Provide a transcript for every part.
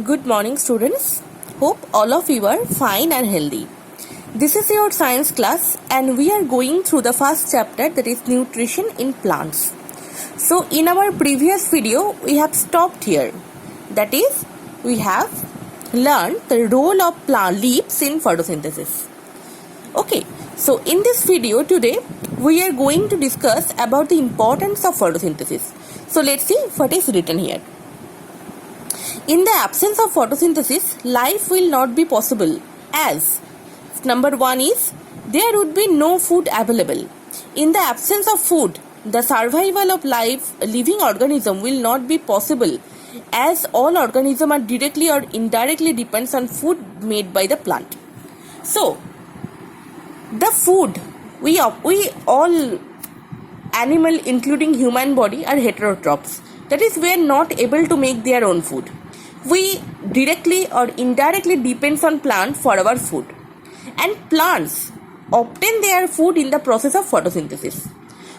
Good morning, students. Hope all of you are fine and healthy. This is your science class, and we are going through the first chapter, that is nutrition in plants. So, in our previous video, we have stopped here. That is, we have learned the role of plant leaves in photosynthesis. Okay, so in this video today, we are going to discuss about the importance of photosynthesis. So, let's see what is written here. In the absence of photosynthesis, life will not be possible, as number one is there would be no food available. In the absence of food, the survival of living organism will not be possible, as all organisms are directly or indirectly depends on food made by the plant. So, the food we all animal including human body are heterotrophs. That is, we are not able to make their own food. We directly or indirectly depends on plant for our food, and plants obtain their food in the process of photosynthesis.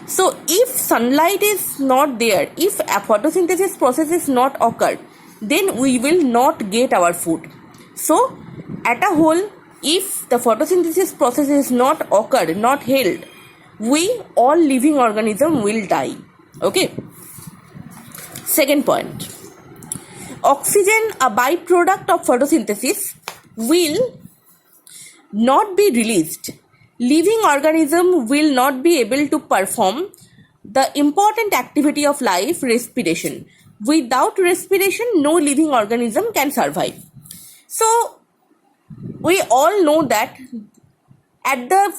So if sunlight is not there, if a photosynthesis process is not occurred, then we will not get our food. So at a whole, if the photosynthesis process is not occurred, not held, we all living organism will die. Okay. Second point. Oxygen, a byproduct of photosynthesis, will not be released. Living organism will not be able to perform the important activity of life, respiration. Without respiration, no living organism can survive. So, we all know that at the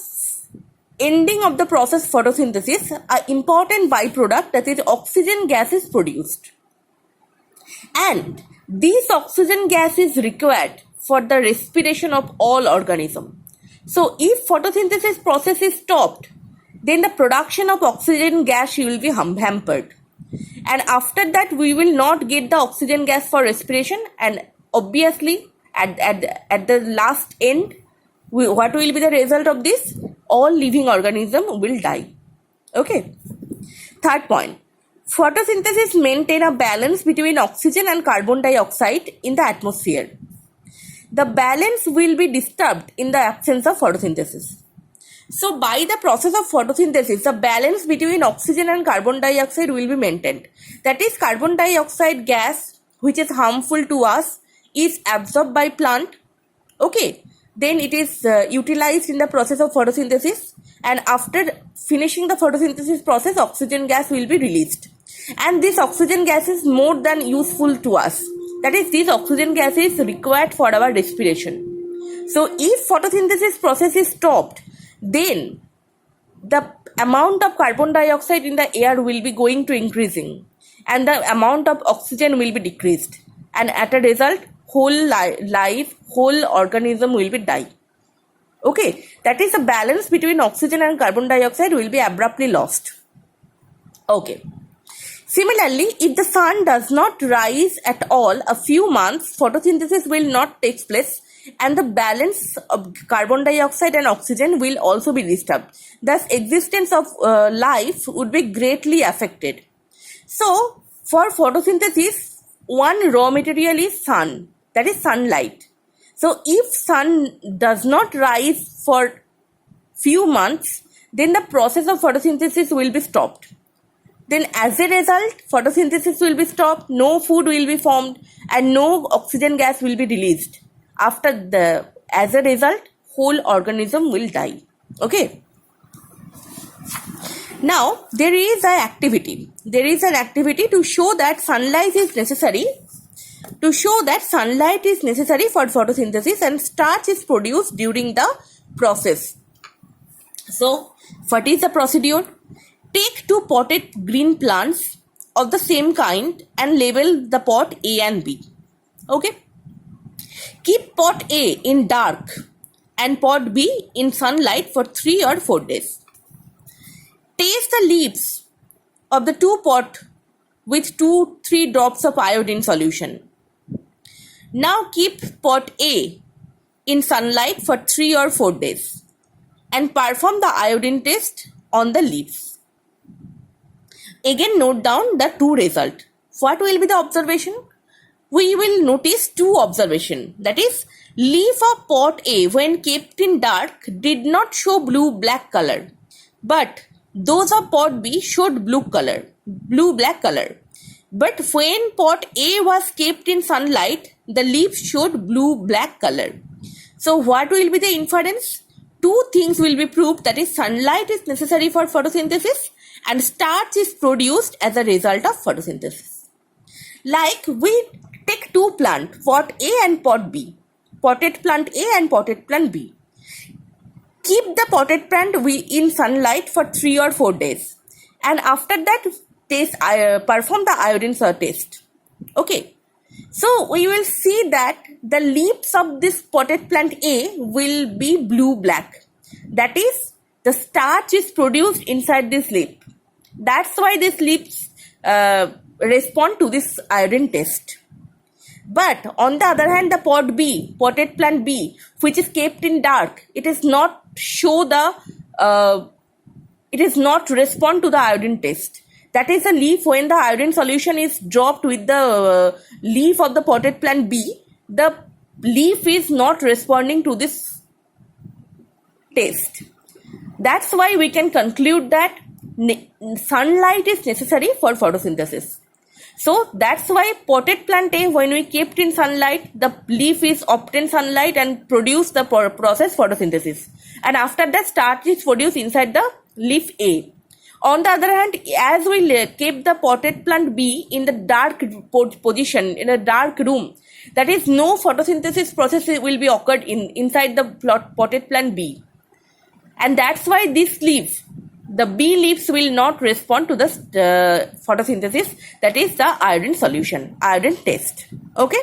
ending of the process photosynthesis, an important byproduct, that is oxygen gas, is produced. And this oxygen gas is required for the respiration of all organisms. So if photosynthesis process is stopped, then the production of oxygen gas will be hampered. And after that, we will not get the oxygen gas for respiration, and obviously at the last end, what will be the result of this? All living organisms will die. Okay. Third point. Photosynthesis maintain a balance between oxygen and carbon dioxide in the atmosphere. The balance will be disturbed in the absence of photosynthesis. So by the process of photosynthesis, the balance between oxygen and carbon dioxide will be maintained. That is, carbon dioxide gas, which is harmful to us, is absorbed by plant. Okay. Then it is utilized in the process of photosynthesis, and after finishing the photosynthesis process, oxygen gas will be released. And this oxygen gas is more than useful to us. That is, this oxygen gas is required for our respiration. So if photosynthesis process is stopped, then the amount of carbon dioxide in the air will be going to increasing, and the amount of oxygen will be decreased, and at a result, whole organism will be die. Okay, that is, the balance between oxygen and carbon dioxide will be abruptly lost. Okay. Similarly, if the sun does not rise at all a few months, photosynthesis will not take place, and the balance of carbon dioxide and oxygen will also be disturbed. Thus, existence of life would be greatly affected. So, for photosynthesis, one raw material is sun, that is sunlight. So, if sun does not rise for few months, then the process of photosynthesis will be stopped. Then as a result, photosynthesis will be stopped, no food will be formed, and no oxygen gas will be released. As a result, whole organism will die. Okay. Now, there is an activity. There is an activity to show that sunlight is necessary. To show that sunlight is necessary for photosynthesis, and starch is produced during the process. So, what is the procedure? Take two potted green plants of the same kind and label the pot A and B. Okay. Keep pot A in dark and pot B in sunlight for 3 or 4 days. Taste the leaves of the two pots with 2-3 drops of iodine solution. Now keep pot A in sunlight for 3 or 4 days and perform the iodine test on the leaves. Again, note down the two results. What will be the observation? we will notice two observations. That is, leaf of pot A when kept in dark did not show blue-black color, but those of pot B showed blue-black color. But when pot A was kept in sunlight, the leaves showed blue-black color. So what will be the inference? Two things will be proved, that is, sunlight is necessary for photosynthesis and starch is produced as a result of photosynthesis. Like we take two plants, pot A and pot B, potted plant A and potted plant B. Keep the potted plant in sunlight for 3 or 4 days, and after that perform the iodine test. Okay, so we will see that the leaves of this potted plant A will be blue-black. That is, the starch is produced inside this leaf. That's why these leaves respond to this iodine test. But on the other hand, the potted plant B, which is kept in dark, it is not respond to the iodine test. That is, a leaf, when the iodine solution is dropped with the leaf of the potted plant B, the leaf is not responding to this test. That's why we can conclude that sunlight is necessary for photosynthesis. So that's why potted plant A, when we kept in sunlight, the leaf is obtain sunlight and produce the process photosynthesis. And after that, starch is produced inside the leaf A. On the other hand, as we keep the potted plant B in the dark position, in a dark room, that is, no photosynthesis process will be occurred inside the potted plant B. And that's why this leaf, the B leaves, will not respond to the photosynthesis, that is the iodine solution, iodine test. Okay.